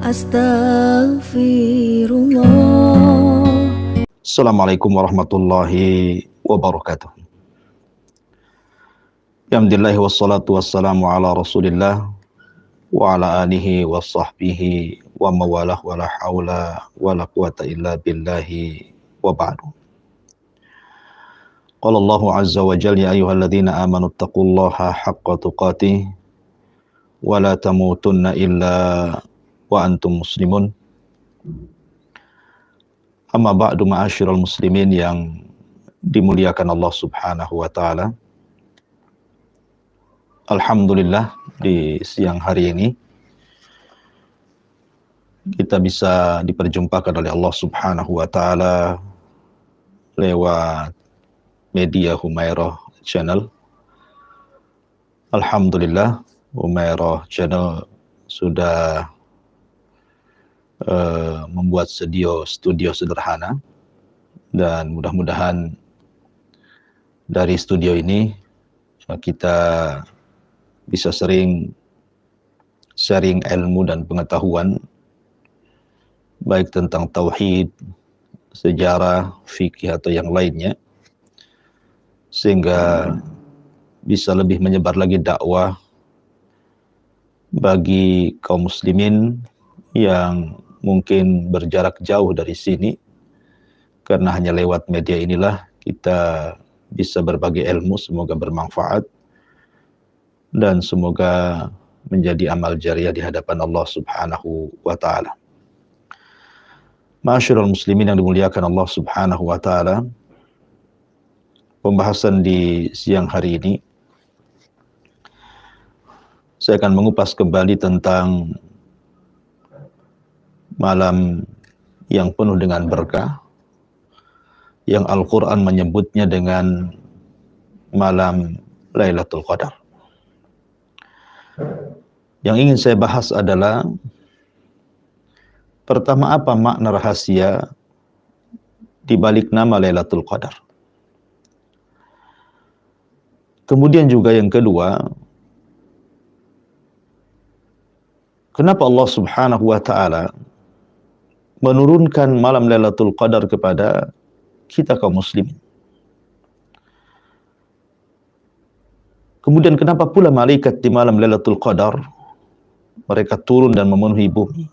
Astaghfirullah. Assalamualaikum warahmatullahi wabarakatuh. Alhamdulillah wassalatu wassalamu ala Rasulillah wa ala alihi wa sahbihi wa mawalah wa la hawla wa la quwata illa billahi wa ba'du. Qala Allahu azza wa jalla ya ayyuhalladzina amanu taqullaha haqqa tuqatih wa la tamutunna illa wa antum muslimun. Amma ba'du ma'asyiral muslimin yang dimuliakan Allah Subhanahu wa taala. Alhamdulillah di siang hari ini kita bisa diperjumpakan oleh Allah Subhanahu wa taala lewat media Humairah Channel. Alhamdulillah Humairah Channel sudah membuat studio sederhana, dan mudah-mudahan dari studio ini kita bisa sering sharing ilmu dan pengetahuan baik tentang tauhid, sejarah, fikih atau yang lainnya, sehingga bisa lebih menyebar lagi dakwah bagi kaum muslimin yang mungkin berjarak jauh dari sini, karena hanya lewat media inilah kita bisa berbagi ilmu. Semoga bermanfaat dan semoga menjadi amal jariah di hadapan Allah Subhanahu wa taala. Ma'asyiral muslimin yang dimuliakan Allah Subhanahu wa taala, pembahasan di siang hari ini saya akan mengupas kembali tentang malam yang penuh dengan berkah, yang Al-Quran menyebutnya dengan malam Lailatul Qadar. Yang ingin saya bahas adalah, pertama, apa makna rahasia di balik nama Lailatul Qadar. Kemudian juga yang kedua, kenapa Allah Subhanahu wa taala menurunkan malam Lailatul Qadar kepada kita kaum muslimin. Kemudian kenapa pula malaikat di malam Lailatul Qadar mereka turun dan memenuhi bumi.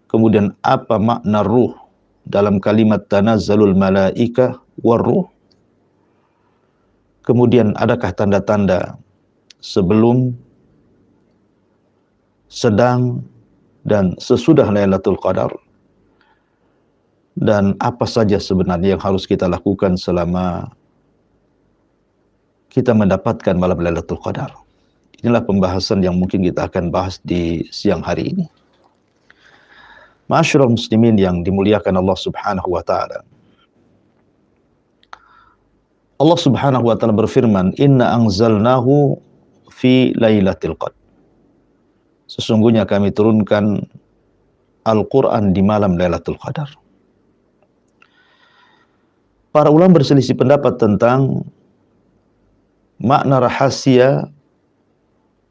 Kemudian apa makna ruh dalam kalimat tanazzalul malaikah warruh. Kemudian adakah tanda-tanda sebelum, sedang, dan sesudah Lailatul Qadar, dan apa saja sebenarnya yang harus kita lakukan selama kita mendapatkan malam Lailatul Qadar. Inilah pembahasan yang mungkin kita akan bahas di siang hari ini. Ma'asyiral muslimin yang dimuliakan Allah Subhanahu wa taala. Allah Subhanahu wa taala berfirman, "Inna anzalnahu fi lailatul qadar." Sesungguhnya kami turunkan Al-Quran di malam Lailatul Qadar. Para ulama berselisih pendapat tentang makna rahasia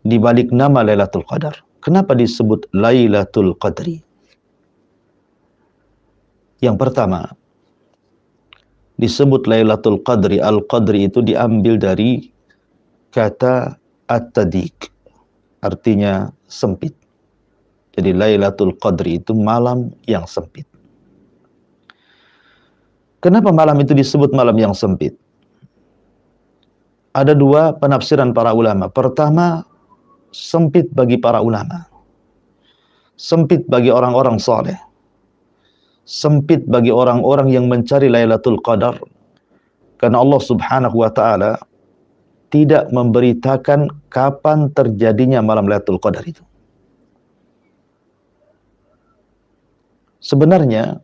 di balik nama Lailatul Qadar. Kenapa disebut Lailatul Qadri? Yang pertama, disebut Lailatul Qadri. Al-Qadri itu diambil dari kata at-tadiq, artinya sempit. Jadi Lailatul Qadri itu malam yang sempit. Kenapa malam itu disebut malam yang sempit? Ada dua penafsiran para ulama. Pertama, sempit bagi para ulama. Sempit bagi orang-orang saleh. Sempit bagi orang-orang yang mencari Lailatul Qadar. Karena Allah Subhanahu wa taala tidak memberitakan kapan terjadinya malam Lailatul Qadar itu. Sebenarnya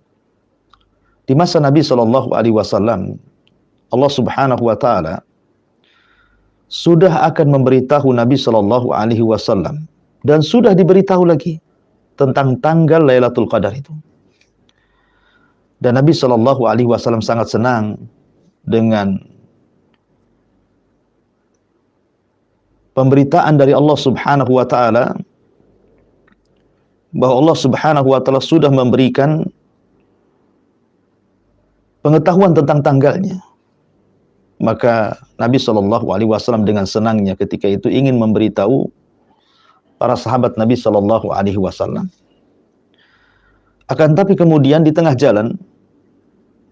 di masa Nabi Shallallahu Alaihi Wasallam, Allah Subhanahu Wa Taala sudah akan memberitahu Nabi Shallallahu Alaihi Wasallam, dan sudah diberitahu lagi tentang tanggal Lailatul Qadar itu. Dan Nabi Shallallahu Alaihi Wasallam sangat senang dengan pemberitaan dari Allah Subhanahu wa taala bahwa Allah Subhanahu wa taala sudah memberikan pengetahuan tentang tanggalnya. Maka Nabi Shallallahu alaihi wasallam dengan senangnya ketika itu ingin memberitahu para sahabat Nabi Shallallahu alaihi wasallam. Akan tapi kemudian di tengah jalan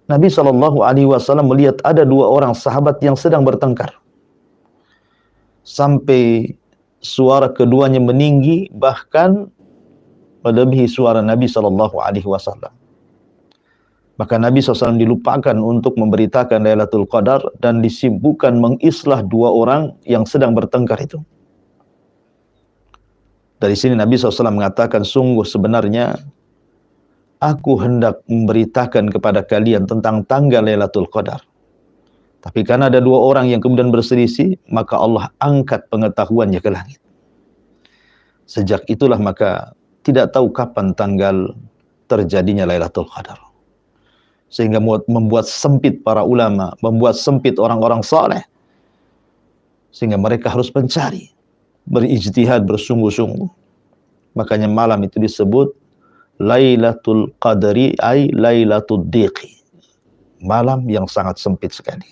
Nabi Shallallahu alaihi wasallam melihat ada dua orang sahabat yang sedang bertengkar. Sampai suara keduanya meninggi, bahkan melebihi suara Nabi Shallallahu alaihi wasallam. Maka Nabi SAW dilupakan untuk memberitakan Lailatul Qadar dan disibukkan mengislah dua orang yang sedang bertengkar itu. Dari sini Nabi SAW mengatakan, sungguh sebenarnya aku hendak memberitakan kepada kalian tentang tanggal Lailatul Qadar. Tapi karena ada dua orang yang kemudian berselisih, maka Allah angkat pengetahuannya ke langit. Sejak itulah maka tidak tahu kapan tanggal terjadinya Lailatul Qadar. Sehingga membuat sempit para ulama, membuat sempit orang-orang saleh. Sehingga mereka harus mencari, berijtihad bersungguh-sungguh. Makanya malam itu disebut Lailatul Qadri ay Lailatul Diqi. Malam yang sangat sempit sekali.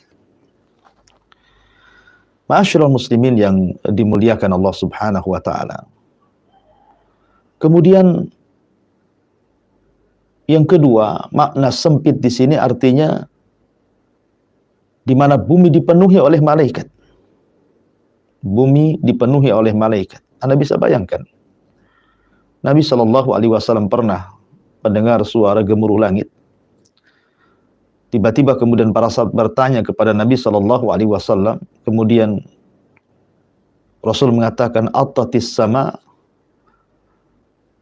Ma'asyiral muslimin yang dimuliakan Allah Subhanahu wa taala. Kemudian yang kedua, makna sempit di sini artinya di mana bumi dipenuhi oleh malaikat. Bumi dipenuhi oleh malaikat. Anda bisa bayangkan. Nabi Shallallahu alaihi wasallam pernah mendengar suara gemuruh langit. Tiba-tiba kemudian para sahabat bertanya kepada Nabi Shallallahu alaihi wasallam, kemudian Rasul mengatakan, "Attatis sama",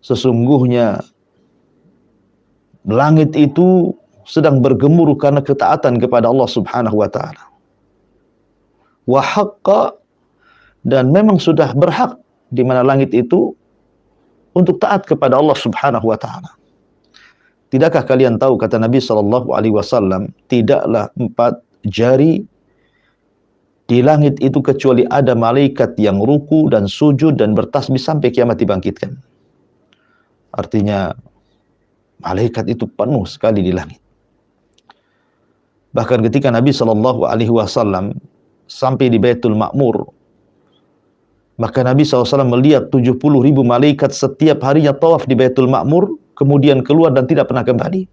sesungguhnya langit itu sedang bergemuruh karena ketaatan kepada Allah Subhanahu wa taala. Wa haqqa, dan memang sudah berhak di mana langit itu untuk taat kepada Allah Subhanahu wa taala. Tidakkah kalian tahu, kata Nabi sallallahu alaihi wasallam, tidaklah 4 jari di langit itu kecuali ada malaikat yang ruku dan sujud dan bertasbih sampai kiamat dibangkitkan. Artinya malaikat itu penuh sekali di langit. Bahkan ketika Nabi Shallallahu alaihi wasallam sampai di Baitul Ma'mur, maka Nabi SAW melihat 70.000 malaikat setiap harinya tawaf di Baitul Ma'mur, kemudian keluar dan tidak pernah kembali.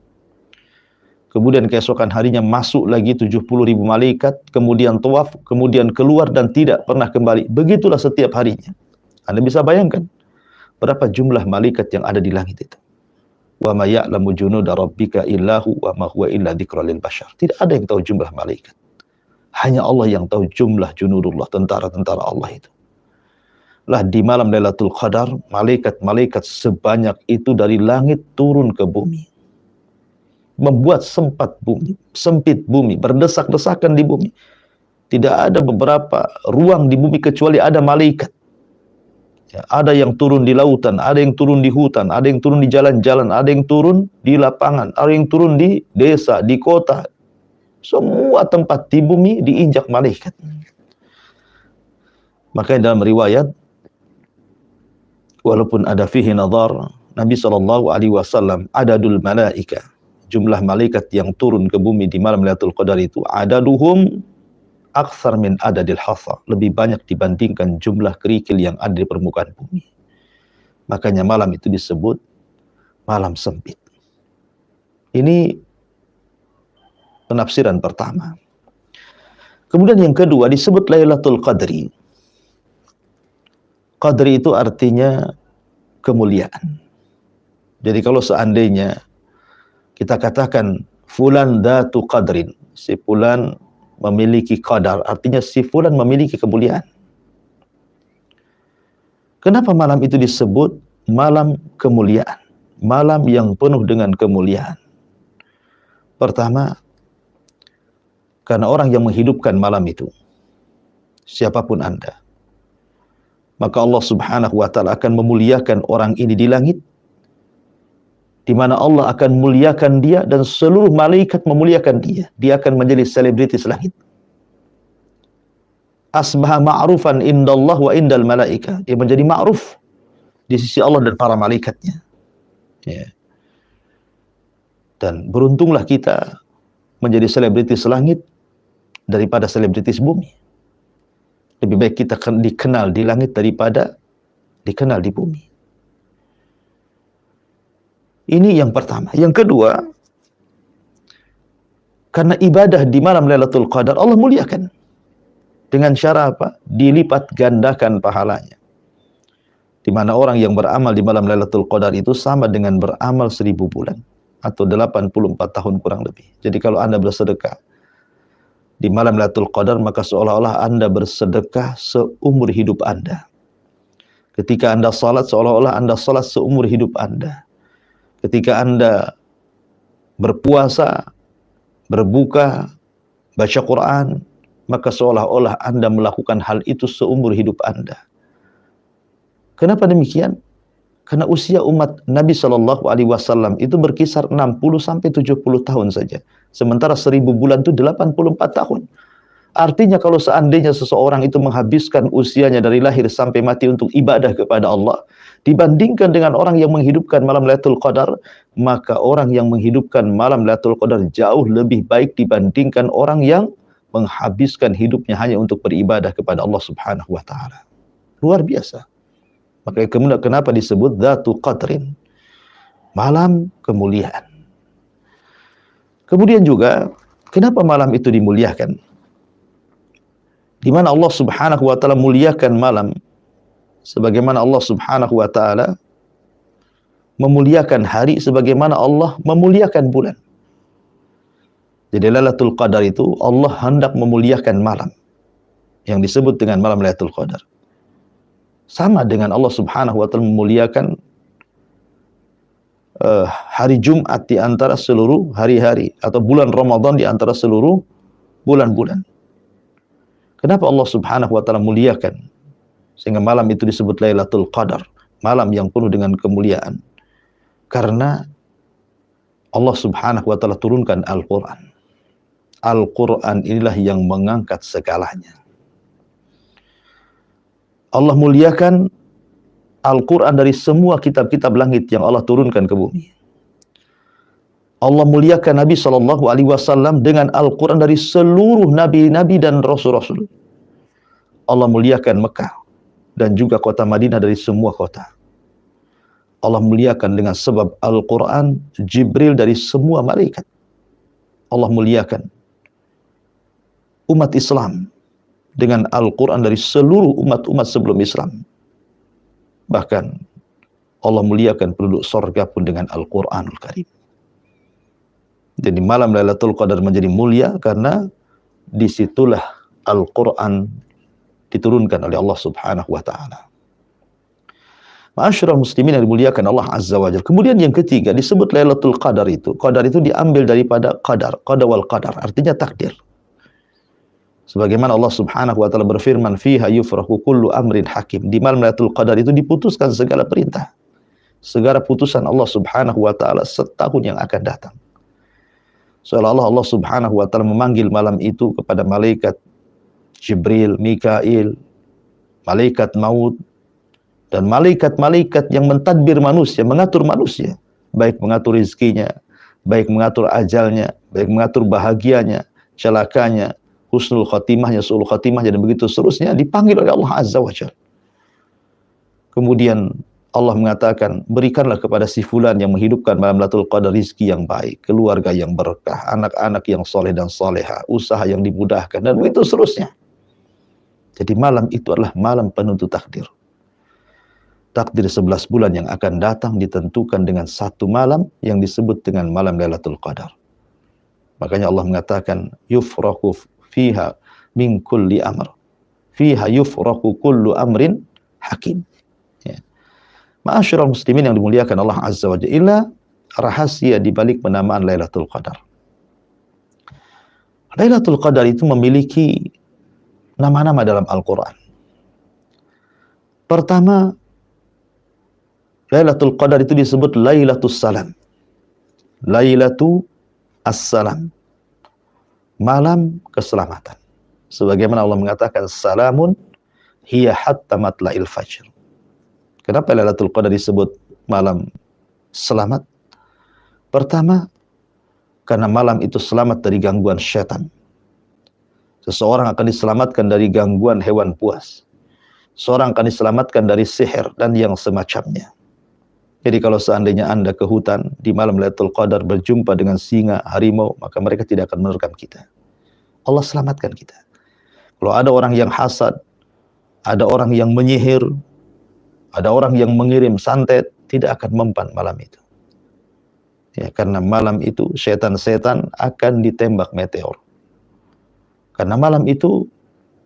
Kemudian keesokan harinya masuk lagi 70.000 malaikat, kemudian tawaf, kemudian keluar dan tidak pernah kembali. Begitulah setiap harinya. Anda bisa bayangkan berapa jumlah malaikat yang ada di langit itu. Wa ma ya'lamu junuda rabbika illahu wa ma huwa illa dzikra lil bashar. Tidak ada yang tahu jumlah malaikat. Hanya Allah yang tahu jumlah junudullah, tentara-tentara Allah itu. Lah di malam Lailatul Qadar, malaikat-malaikat sebanyak itu dari langit turun ke bumi. Membuat sempit bumi, berdesak-desakan di bumi. Tidak ada beberapa ruang di bumi kecuali ada malaikat. Ya, ada yang turun di lautan, ada yang turun di hutan, ada yang turun di jalan-jalan, ada yang turun di lapangan, ada yang turun di desa, di kota. Semua tempat di bumi diinjak malaikat. Makanya dalam riwayat, walaupun ada fihi nadhar, Nabi Shallallahu alaihi wasallam, adadul malaika, jumlah malaikat yang turun ke bumi di malam Lailatul Qadar itu, adaduhum aktsar min adadil hasa, lebih banyak dibandingkan jumlah kerikil yang ada di permukaan bumi. Makanya malam itu disebut malam sempit. Ini penafsiran pertama. Kemudian yang kedua disebut Lailatul Qadri. Qadri itu artinya kemuliaan. Jadi kalau seandainya kita katakan fulan datu qadrin, si fulan memiliki qadar, artinya si fulan memiliki kemuliaan. Kenapa malam itu disebut malam kemuliaan? Malam yang penuh dengan kemuliaan. Pertama, karena orang yang menghidupkan malam itu, siapapun Anda, maka Allah Subhanahu wa ta'ala akan memuliakan orang ini di langit, di mana Allah akan muliakan dia dan seluruh malaikat memuliakan dia. Dia akan menjadi selebritis langit. Asbaha ma'rufan indallah wa indal malaika. Dia menjadi ma'ruf di sisi Allah dan para malaikatnya. Ya. Dan beruntunglah kita menjadi selebritis langit daripada selebritis bumi. Lebih baik kita dikenal di langit daripada dikenal di bumi. Ini yang pertama. Yang kedua, karena ibadah di malam Lailatul Qadar Allah muliakan. Dengan cara apa? Dilipat gandakan pahalanya. Di mana orang yang beramal di malam Lailatul Qadar itu sama dengan beramal 1000 bulan. Atau 84 tahun kurang lebih. Jadi kalau Anda bersedekah di malam Lailatul Qadar, maka seolah-olah Anda bersedekah seumur hidup Anda. Ketika Anda salat, seolah-olah Anda salat seumur hidup Anda. Ketika Anda berpuasa, berbuka, baca Quran, maka seolah-olah Anda melakukan hal itu seumur hidup Anda. Kenapa demikian? Karena usia umat Nabi SAW itu berkisar 60-70 tahun saja. Sementara 1000 bulan itu 84 tahun. Artinya kalau seandainya seseorang itu menghabiskan usianya dari lahir sampai mati untuk ibadah kepada Allah, dibandingkan dengan orang yang menghidupkan malam Lailatul Qadar, maka orang yang menghidupkan malam Lailatul Qadar jauh lebih baik dibandingkan orang yang menghabiskan hidupnya hanya untuk beribadah kepada Allah Subhanahu wa taala. Luar biasa. Maka kemudian kenapa disebut Dzatul Qadrin? Malam kemuliaan. Kemudian juga kenapa malam itu dimuliakan? Di mana Allah Subhanahu wa taala muliakan malam sebagaimana Allah Subhanahu wa taala memuliakan hari sebagaimana Allah memuliakan bulan. Jadi Lailatul Qadar itu Allah hendak memuliakan malam yang disebut dengan malam Lailatul Qadar. Sama dengan Allah Subhanahu wa taala memuliakan hari Jumat di antara seluruh hari-hari atau bulan Ramadan di antara seluruh bulan-bulan. Kenapa Allah Subhanahu wa taala muliakan sehingga malam itu disebut Lailatul Qadar, malam yang penuh dengan kemuliaan? Karena Allah Subhanahu wa taala turunkan Al-Qur'an. Al-Qur'an inilah yang mengangkat segalanya. Allah muliakan Al-Quran dari semua kitab-kitab langit yang Allah turunkan ke bumi. Allah muliakan Nabi SAW dengan Al-Quran dari seluruh nabi-nabi dan rasul-rasul. Allah muliakan Mekah dan juga kota Madinah dari semua kota. Allah muliakan dengan sebab Al-Quran Jibril dari semua malaikat. Allah muliakan umat Islam dengan Al-Quran dari seluruh umat-umat sebelum Islam. Bahkan Allah muliakan penduduk surga pun dengan Al-Quranul Karim. Jadi malam Lailatul Qadar menjadi mulia karena disitulah Al-Quran diturunkan oleh Allah Subhanahu wa ta'ala. Ma'asyiral muslimin yang dimuliakan Allah Azza wa Jalla. Kemudian yang ketiga disebut Lailatul Qadar itu. Qadar itu diambil daripada qadar, qada wal qadar, artinya takdir. Sebagaimana Allah Subhanahu wa taala berfirman, "Fiha yufraku kullu amrin hakim." Di malam Lailatul Qadar itu diputuskan segala perintah. Segala putusan Allah Subhanahu wa taala setahun yang akan datang. Seolah-olah Allah Subhanahu wa taala memanggil malam itu kepada malaikat Jibril, Mikail, malaikat maut dan malaikat-malaikat yang mentadbir manusia, mengatur manusia, baik mengatur rezekinya, baik mengatur ajalnya, baik mengatur bahagianya, celakanya, husnul khatimahnya, su'ul khatimahnya, dan begitu seterusnya, dipanggil oleh Allah Azza wa Jalla. Kemudian Allah mengatakan, berikanlah kepada si fulan yang menghidupkan malam Lailatul Qadar rizki yang baik, keluarga yang berkah, anak-anak yang soleh dan soleha, usaha yang dimudahkan, dan begitu seterusnya. Jadi malam itu adalah malam penentu takdir. Takdir 11 bulan yang akan datang ditentukan dengan satu malam yang disebut dengan malam Lailatul Qadar. Makanya Allah mengatakan, yufraku fiha min kulli amr. Fiha yufraku kullu amrin hakim. Ya. Ma'asyiral muslimin yang dimuliakan Allah Azza wa Jalla, rahasia di balik penamaan Lailatul Qadar. Lailatul Qadar itu memiliki nama-nama dalam Al-Quran. Pertama, Lailatul Qadar itu disebut Lailatul Salam. Lailatul Assalam. Malam keselamatan. Sebagaimana Allah mengatakan, salamun hiya hatta matla'il fajr. Kenapa Lailatul Qadar disebut malam selamat? Pertama, karena malam itu selamat dari gangguan syaitan. Seseorang akan diselamatkan dari gangguan hewan buas. Seorang akan diselamatkan dari sihir dan yang semacamnya. Jadi kalau seandainya Anda ke hutan di malam Lailatul Qadar berjumpa dengan singa, harimau, maka mereka tidak akan menerkam kita. Allah selamatkan kita. Kalau ada orang yang hasad, ada orang yang menyihir, ada orang yang mengirim santet, tidak akan mempan malam itu. Ya, karena malam itu setan-setan akan ditembak meteor. Karena malam itu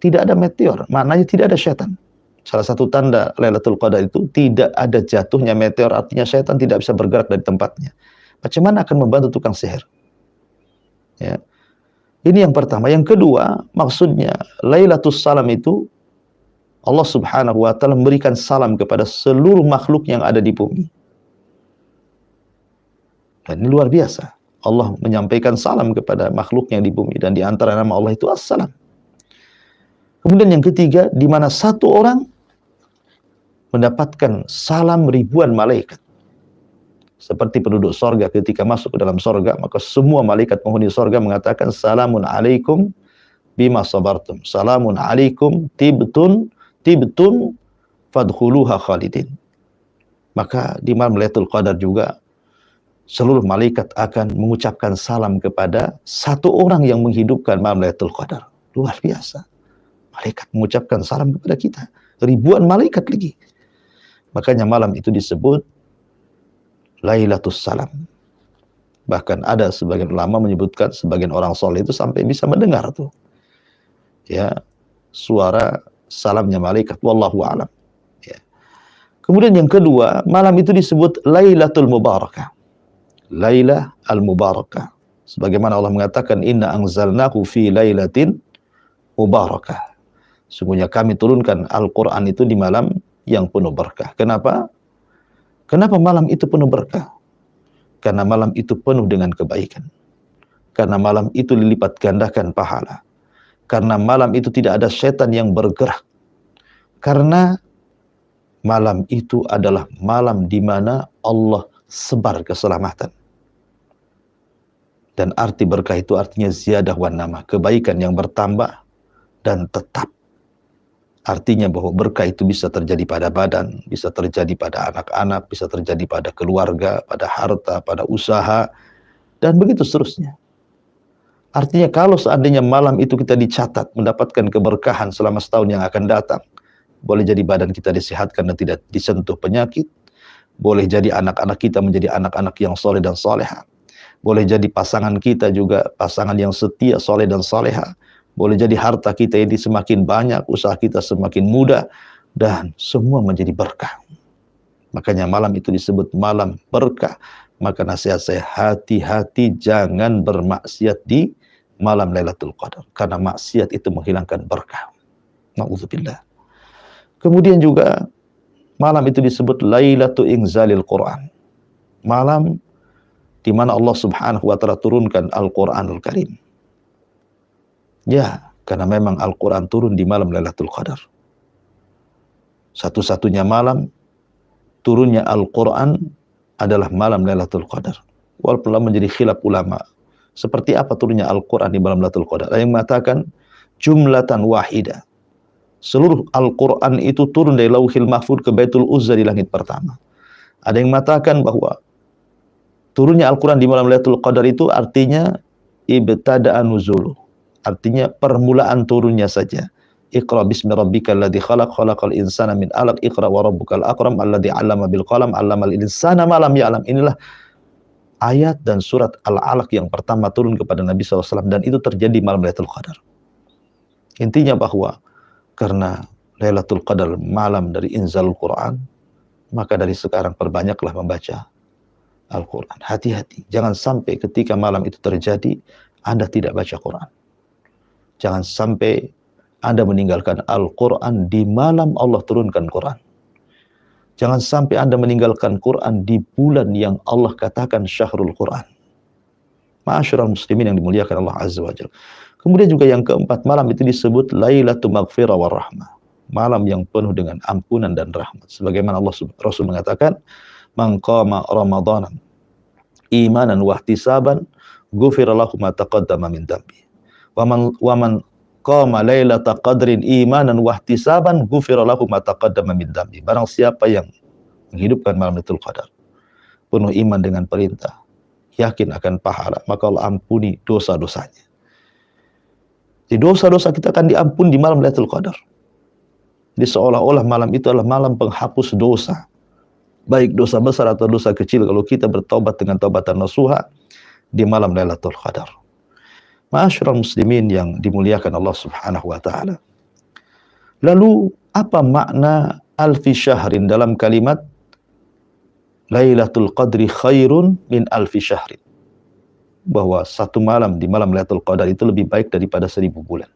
tidak ada meteor, maknanya tidak ada setan. Salah satu tanda Lailatul Qadar itu tidak ada jatuhnya meteor, artinya setan tidak bisa bergerak dari tempatnya. Bagaimana akan membantu tukang sihir? Ya. Ini yang pertama. Yang kedua, maksudnya Lailatul Salam itu Allah Subhanahu wa taala memberikan salam kepada seluruh makhluk yang ada di bumi. Dan ini luar biasa. Allah menyampaikan salam kepada makhluk yang di bumi, dan di antara nama Allah itu As-Salam. Kemudian yang ketiga, di mana satu orang mendapatkan salam ribuan malaikat. Seperti penduduk sorga ketika masuk ke dalam sorga, maka semua malaikat penghuni sorga mengatakan salamun alaikum bima sabartum. Salamun alaikum tibtun fadkhuluha khalidin. Maka di malam Lailatul Qadar juga seluruh malaikat akan mengucapkan salam kepada satu orang yang menghidupkan malam Lailatul Qadar. Luar biasa. Malaikat mengucapkan salam kepada kita. Ribuan malaikat lagi. Makanya malam itu disebut Lailatul Salam. Bahkan ada sebagian ulama menyebutkan, sebagian orang soleh itu sampai bisa mendengar tuh, ya, suara salamnya malaikat. Wallahu a'lam. Ya. Kemudian yang kedua, malam itu disebut Lailatul Mubarakah. Lailah al-Mubarakah. Sebagaimana Allah mengatakan, Inna anzalnahu fi lailatin mubarakah. Sungguhnya kami turunkan Al-Quran itu di malam yang penuh berkah. Kenapa? Kenapa malam itu penuh berkah? Karena malam itu penuh dengan kebaikan. Karena malam itu dilipat gandakan pahala. Karena malam itu tidak ada setan yang bergerak. Karena malam itu adalah malam di mana Allah sebar keselamatan. Dan arti berkah itu artinya ziyadah wan nama, kebaikan yang bertambah dan tetap. Artinya bahwa berkah itu bisa terjadi pada badan, bisa terjadi pada anak-anak, bisa terjadi pada keluarga, pada harta, pada usaha, dan begitu seterusnya. Artinya kalau seandainya malam itu kita dicatat mendapatkan keberkahan selama setahun yang akan datang, boleh jadi badan kita disehatkan dan tidak disentuh penyakit, boleh jadi anak-anak kita menjadi anak-anak yang soleh dan soleha, boleh jadi pasangan kita juga pasangan yang setia, soleh dan soleha, boleh jadi harta kita ini semakin banyak, usaha kita semakin mudah, dan semua menjadi berkah. Makanya malam itu disebut malam berkah. Maka nasihat saya, hati-hati jangan bermaksiat di malam Lailatul Qadar. Karena maksiat itu menghilangkan berkah. Na'udzubillah. Kemudian juga malam itu disebut Lailatul Inzalil Quran. Malam di mana Allah Subhanahu wa taala turunkan Al-Qur'anul Karim. Ya, karena memang Al-Quran turun di malam Lailatul Qadar. Satu-satunya malam turunnya Al-Quran adalah malam Lailatul Qadar. Walaupun menjadi khilaf ulama, seperti apa turunnya Al-Quran di malam Lailatul Qadar. Ada yang mengatakan jumlatan wahidah. Seluruh Al-Quran itu turun dari Lauhil Mahfuz ke Baitul Uzza di langit pertama. Ada yang mengatakan bahwa turunnya Al-Quran di malam Lailatul Qadar itu artinya ibtada'a nuzuluh. Artinya permulaan turunnya saja. Iqra bismi rabbikal ladzi khalaq, khalaqal insana min 'alaq, iqra wa rabbukal akram alladzi 'allama bil qalam, 'allamal insana ma lam ya'lam. Inilah ayat dan surat Al-Alaq yang pertama turun kepada Nabi SAW, dan itu terjadi malam Lailatul Qadar. Intinya bahwa karena Lailatul Qadar malam dari inzalul Quran, maka dari sekarang perbanyaklah membaca Al-Quran. Hati-hati, jangan sampai ketika malam itu terjadi Anda tidak baca Quran. Jangan sampai Anda meninggalkan Al-Quran di malam Allah turunkan Quran. Jangan sampai Anda meninggalkan Quran di bulan yang Allah katakan syahrul Quran. Ma'asyiral muslimin yang dimuliakan Allah Azza wa Jalla. Kemudian juga yang keempat, malam itu disebut Lailatul Maghfirah war Rahmah. Malam yang penuh dengan ampunan dan rahmat. Sebagaimana Rasul mengatakan, man qama ramadanan imanan wa ihtisaban ghufira lahu ma taqaddama min dhanbi wa man qama lailata qadrin imanan wa ihtisaban ghufira lahu ma taqaddama min dhanbi. Barang siapa yang menghidupkan malam Lailatul Qadar penuh iman dengan perintah, yakin akan pahala, maka Allah ampuni dosa-dosanya. Jadi dosa-dosa kita akan diampuni di malam Lailatul Qadar. Jadi seolah-olah malam itu adalah malam penghapus dosa, baik dosa besar atau dosa kecil, kalau kita bertobat dengan taubatan nasuha di malam Lailatul Qadar. Ma'asyiral muslimin yang dimuliakan Allah Subhanahu wa taala. Lalu apa makna alfi syahrin dalam kalimat Lailatul Qadri khairun min alfi syahrin? Bahwa satu malam di malam Lailatul Qadar itu lebih baik daripada 1000 bulan.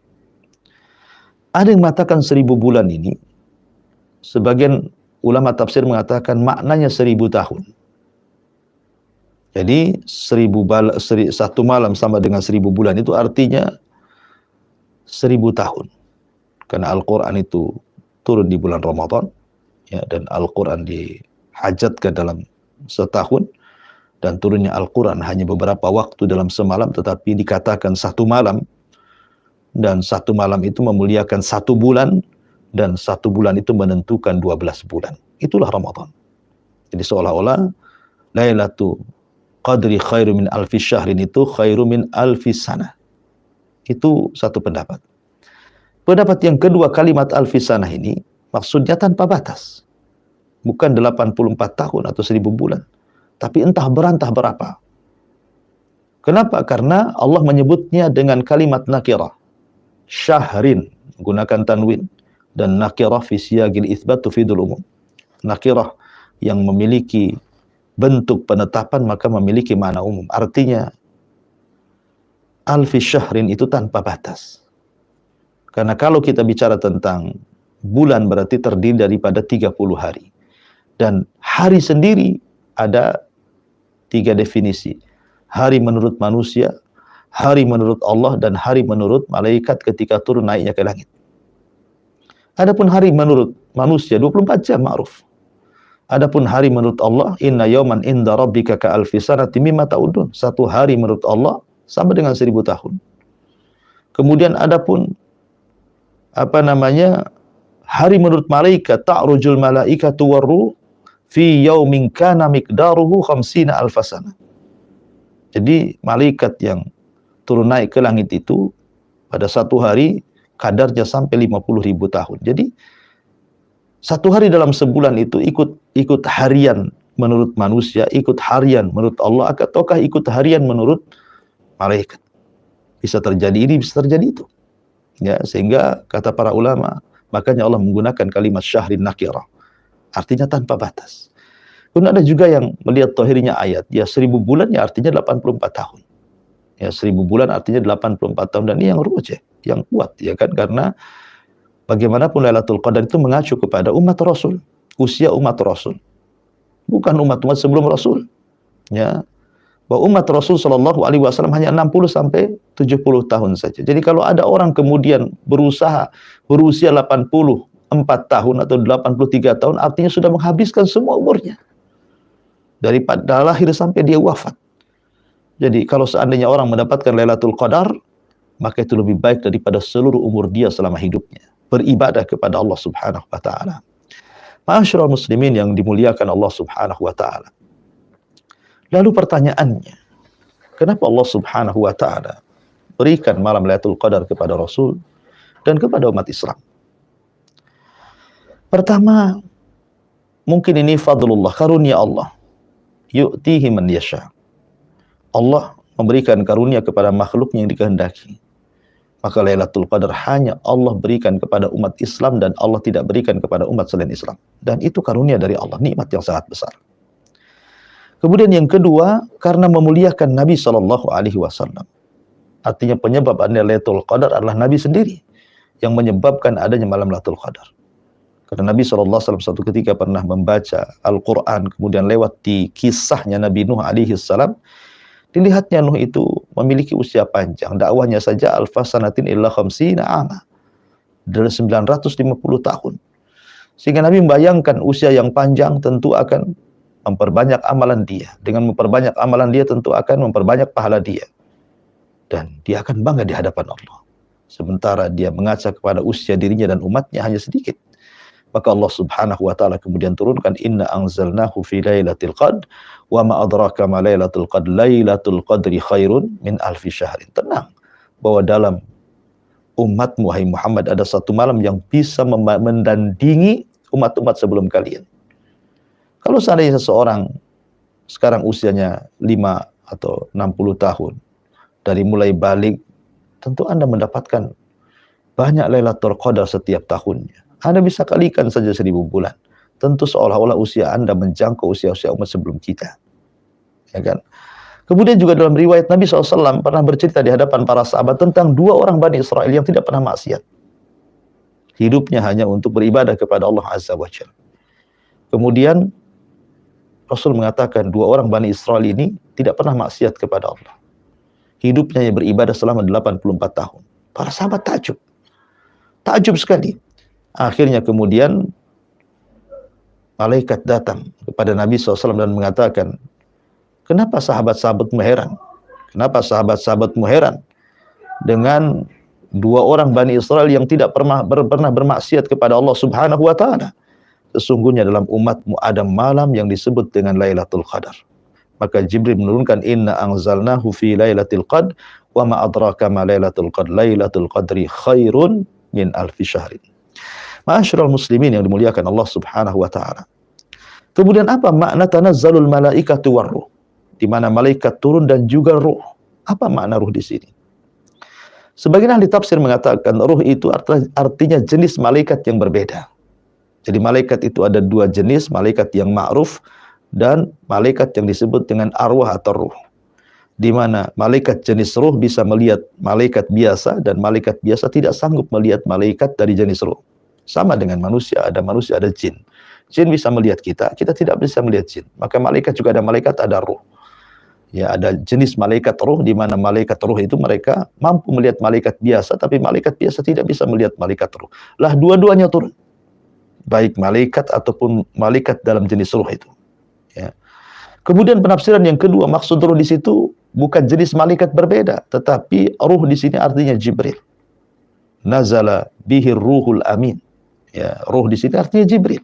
Ada yang mengatakan 1000 bulan ini, sebagian ulama tafsir mengatakan maknanya 1000 tahun. Jadi satu malam sama dengan 1000 bulan, itu artinya 1000 tahun. Karena Al-Quran itu turun di bulan Ramadan, ya, dan Al-Quran dihajatkan dalam setahun, dan turunnya Al-Quran hanya beberapa waktu dalam semalam, tetapi dikatakan satu malam, dan satu malam itu memuliakan satu bulan, dan satu bulan itu menentukan 12 bulan. Itulah Ramadan. Jadi seolah-olah Lailatul Qadri khairu min alfi syahrin itu khairu min alfi sanah. Itu satu pendapat. Pendapat yang kedua, kalimat alfi sanah ini maksudnya tanpa batas. Bukan 84 tahun atau 1000 bulan. Tapi entah berapa. Kenapa? Karena Allah menyebutnya dengan kalimat nakirah. Syahrin, menggunakan tanwin. Dan nakirah fi siyagil itsbat tufidul umum. Nakirah yang memiliki bentuk penetapan maka memiliki makna umum. Artinya alfi syahrin itu tanpa batas. Karena kalau kita bicara tentang bulan berarti terdiri daripada 30 hari. Dan hari sendiri ada 3 definisi. Hari menurut manusia, hari menurut Allah, dan hari menurut malaikat ketika turun naiknya ke langit. Adapun hari menurut manusia 24 jam ma'ruf. Adapun hari menurut Allah, inna yawman inda rabbika ka alfi sanati mimma ta'udun. Satu hari menurut Allah sama dengan 1000 tahun. Kemudian adapun hari menurut malaikat, ta'rujul malaikatu warruh fi yaumin kana miqdaruhu 50 alfasana. Jadi malaikat yang turun naik ke langit itu pada satu hari kadarnya sampai 50.000 tahun. Jadi satu hari dalam sebulan itu ikut harian menurut manusia, ikut harian menurut Allah, ataukah ikut harian menurut malaikat? Bisa terjadi ini, bisa terjadi itu. Ya, sehingga kata para ulama, makanya Allah menggunakan kalimat syahrin nakirah. Artinya tanpa batas. Kemudian ada juga yang melihat zahirnya ayat, ya 1000 bulan ya artinya 84 tahun. Ya 1000 bulan artinya 84 tahun, dan ini yang rujih, yang kuat, ya kan? Karena bagaimanapun Lailatul Qadar itu mengacu kepada umat Rasul, usia umat Rasul. Bukan umat-umat sebelum Rasul. Ya. Bahwa umat Rasul sallallahu alaihi wasallam hanya 60 sampai 70 tahun saja. Jadi kalau ada orang kemudian berusaha berusia 84 tahun atau 83 tahun, artinya sudah menghabiskan semua umurnya. Daripada lahir sampai dia wafat. Jadi kalau seandainya orang mendapatkan Lailatul Qadar, maka itu lebih baik daripada seluruh umur dia selama hidupnya beribadah kepada Allah Subhanahu wa taala. Ma'asyiral muslimin yang dimuliakan Allah Subhanahu wa taala. Lalu pertanyaannya, kenapa Allah Subhanahu wa taala berikan malam Lailatul Qadar kepada Rasul dan kepada umat Islam? Pertama, mungkin ini fadlullah, karunia Allah. Yu'tihi man yasha. Allah memberikan karunia kepada makhluknya yang dikehendaki. Maka Lailatul Qadar hanya Allah berikan kepada umat Islam, dan Allah tidak berikan kepada umat selain Islam. Dan itu karunia dari Allah, nikmat yang sangat besar. Kemudian yang kedua, karena memuliakan Nabi SAW. Artinya penyebab adanya Lailatul Qadar adalah Nabi sendiri yang menyebabkan adanya malam Lailatul Qadar. Karena Nabi SAW suatu ketika pernah membaca Al-Quran, kemudian lewat di kisahnya Nabi Nuh alaihissalam, dilihatnya Nuh itu memiliki usia panjang. Dakwahnya saja alfasanatin illa khamsina ama. Dari 950 tahun. Sehingga Nabi membayangkan usia yang panjang tentu akan memperbanyak amalan dia. Dengan memperbanyak amalan dia tentu akan memperbanyak pahala dia. Dan dia akan bangga di hadapan Allah. Sementara dia mengaca kepada usia dirinya dan umatnya hanya sedikit. Maka Allah Subhanahu wa taala kemudian turunkan inna anzalnahu fi lailatul qadr wa ma adraka ma lailatul qadr lailatul qadri khairun min alfi syahrin. Tenang bahwa dalam umatmu hai Muhammad ada satu malam yang bisa mendandingi umat-umat sebelum kalian. Kalau seandainya seseorang sekarang usianya 5 atau 60 tahun dari mulai balik, tentu Anda mendapatkan banyak Lailatul Qadar setiap tahunnya. Anda bisa kalikan saja 1000 bulan. Tentu seolah-olah usia Anda menjangkau usia-usia umat sebelum kita. Ya kan? Kemudian juga dalam riwayat Nabi SAW pernah bercerita di hadapan para sahabat tentang 2 orang Bani Israel yang tidak pernah maksiat. Hidupnya hanya untuk beribadah kepada Allah Azza wa Jalla. Kemudian Rasul mengatakan 2 orang Bani Israel ini tidak pernah maksiat kepada Allah. Hidupnya hanya beribadah selama 84 tahun. Para sahabat takjub. Takjub sekali. Akhirnya kemudian malaikat datang kepada Nabi SAW dan mengatakan, kenapa sahabat-sahabatmu heran? Kenapa sahabat-sahabatmu heran dengan 2 orang Bani Israel yang tidak pernah bermaksiat kepada Allah Subhanahu wa taala? Sesungguhnya dalam umatmu ada malam yang disebut dengan Lailatul Qadar. Maka Jibril menurunkan inna anzalnahu fi lailatul qadr wa ma adraka ma lailatul qadr lailatul qadri khairun min alfi syahrin. Ma'asyiral muslimin yang dimuliakan Allah Subhanahu wa taala. Kemudian apa makna tanazzalul malaikatu warruh? Di mana malaikat turun dan juga ruh. Apa makna ruh di sini? Sebagian ahli tafsir mengatakan ruh itu artinya jenis malaikat yang berbeda. Jadi malaikat itu ada 2 jenis, malaikat yang ma'ruf dan malaikat yang disebut dengan arwah atau ruh. Di mana malaikat jenis ruh bisa melihat malaikat biasa dan malaikat biasa tidak sanggup melihat malaikat dari jenis ruh. Sama dengan manusia, ada jin. Jin bisa melihat kita, kita tidak bisa melihat jin. Maka malaikat juga ada malaikat, ada ruh. Ya, ada jenis malaikat ruh di mana malaikat ruh itu mereka mampu melihat malaikat biasa, tapi malaikat biasa tidak bisa melihat malaikat ruh. Lah dua-duanya turun. Baik malaikat ataupun malaikat dalam jenis ruh itu. Ya. Kemudian penafsiran yang kedua, maksud ruh di situ bukan jenis malaikat berbeda, tetapi ruh di sini artinya Jibril. Nazala bihir ruhul amin. Ya, ruh di sini artinya Jibril.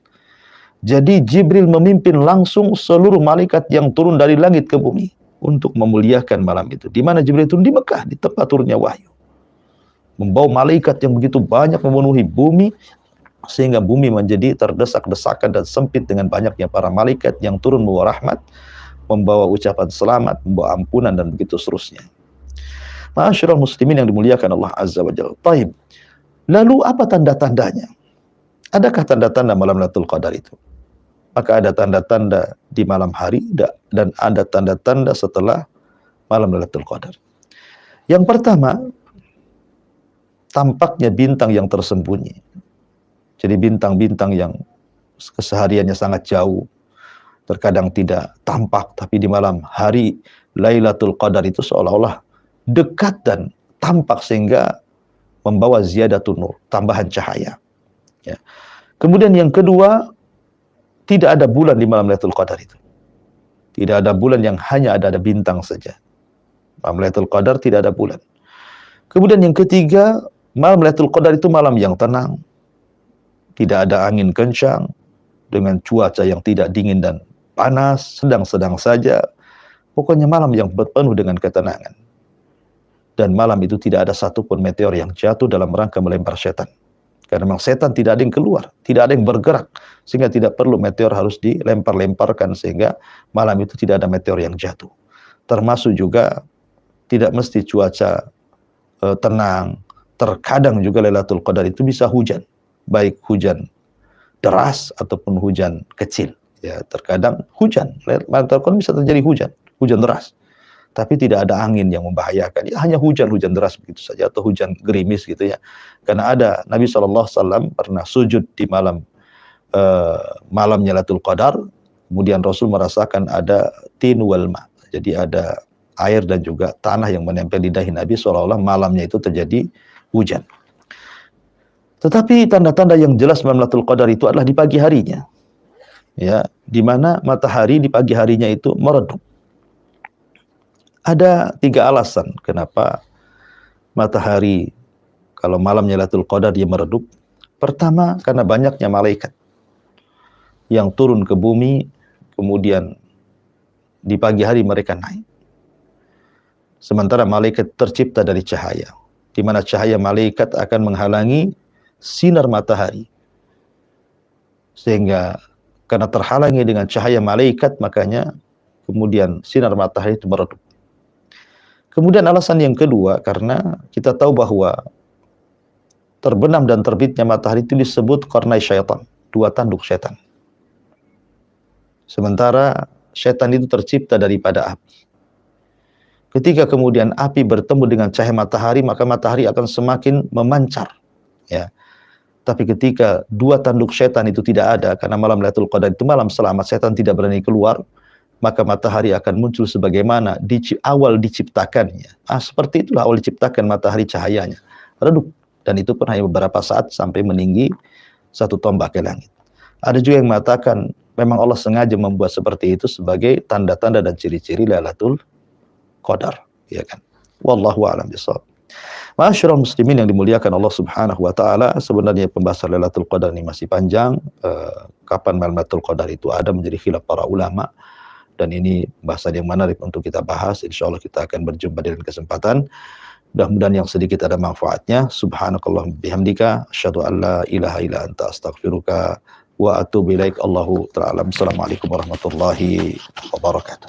Jadi Jibril memimpin langsung seluruh malaikat yang turun dari langit ke bumi untuk memuliakan malam itu. Di mana Jibril turun? Di Mekah, di tempat turunnya wahyu. Membawa malaikat yang begitu banyak memenuhi bumi sehingga bumi menjadi terdesak-desakan dan sempit dengan banyaknya para malaikat yang turun membawa rahmat, membawa ucapan selamat, membawa ampunan dan begitu seterusnya. Ma'asyiral muslimin yang dimuliakan Allah Azza wa Jalla. Taib. Lalu apa tanda-tandanya? Adakah tanda-tanda malam Lailatul Qadar itu? Maka ada tanda-tanda di malam hari dan ada tanda-tanda setelah malam Lailatul Qadar. Yang pertama, tampaknya bintang yang tersembunyi. Jadi bintang-bintang yang kesehariannya sangat jauh, terkadang tidak tampak, tapi di malam hari Lailatul Qadar itu seolah-olah dekat dan tampak sehingga membawa ziyadatun nur, tambahan cahaya. Ya. Kemudian yang kedua, tidak ada bulan di malam Lailatul Qadar itu. Tidak ada bulan, yang hanya ada bintang saja. Malam Lailatul Qadar tidak ada bulan. Kemudian yang ketiga, malam Lailatul Qadar itu malam yang tenang. Tidak ada angin kencang, dengan cuaca yang tidak dingin dan panas, sedang-sedang saja. Pokoknya malam yang penuh dengan ketenangan. Dan malam itu tidak ada satupun meteor yang jatuh dalam rangka melempar setan. Karena memang setan tidak ada yang keluar, tidak ada yang bergerak, sehingga tidak perlu meteor harus dilempar-lemparkan, sehingga malam itu tidak ada meteor yang jatuh. Termasuk juga tidak mesti cuaca tenang, terkadang juga Lailatul Qadar itu bisa hujan, baik hujan deras ataupun hujan kecil. Ya, terkadang hujan, Lailatul Qadar bisa terjadi hujan deras. Tapi tidak ada angin yang membahayakan. Ya, hanya hujan deras begitu saja, atau hujan gerimis gitu ya. Karena ada Nabi SAW pernah sujud di malamnya Lailatul Qadar, kemudian Rasul merasakan ada tin wal ma. Jadi ada air dan juga tanah yang menempel di dahi Nabi, seolah-olah malamnya itu terjadi hujan. Tetapi tanda-tanda yang jelas malam Lailatul Qadar itu adalah di pagi harinya. ya, di mana matahari di pagi harinya itu meredup. Ada 3 alasan kenapa matahari kalau malamnya Lailatul Qadar dia meredup. Pertama, karena banyaknya malaikat yang turun ke bumi, kemudian di pagi hari mereka naik. Sementara malaikat tercipta dari cahaya, di mana cahaya malaikat akan menghalangi sinar matahari. Sehingga karena terhalangi dengan cahaya malaikat, makanya kemudian sinar matahari itu meredup. Kemudian alasan yang kedua, karena kita tahu bahwa terbenam dan terbitnya matahari itu disebut qarnai syaitan, 2 tanduk setan. Sementara setan itu tercipta daripada api. Ketika kemudian api bertemu dengan cahaya matahari, maka matahari akan semakin memancar, ya. Tapi ketika 2 tanduk setan itu tidak ada, karena malam Lailatul Qadar itu malam selamat, setan tidak berani keluar, maka matahari akan muncul sebagaimana awal diciptakannya. Seperti itulah awal diciptakan matahari, cahayanya redup, dan itu pun hanya beberapa saat sampai meninggi 1 tombak ke langit. Ada juga yang mengatakan memang Allah sengaja membuat seperti itu sebagai tanda-tanda dan ciri-ciri Lailatul Qadar, ya kan. Wallahu a'lam bishawab. Ma'asyiral muslimin yang dimuliakan Allah Subhanahu wa taala, sebenarnya pembahasan Lailatul Qadar ini masih panjang. Kapan Lailatul Qadar itu ada menjadi khilaf para ulama, dan ini bahasan yang menarik untuk kita bahas. Insyaallah kita akan berjumpa di lain kesempatan. Mudah-mudahan yang sedikit ada manfaatnya. Subhanakallahumma bihamdika asyhadu an la ilaha illa anta astaghfiruka wa atubu ilaik. Allahu ta'ala. Assalamualaikum warahmatullahi wabarakatuh.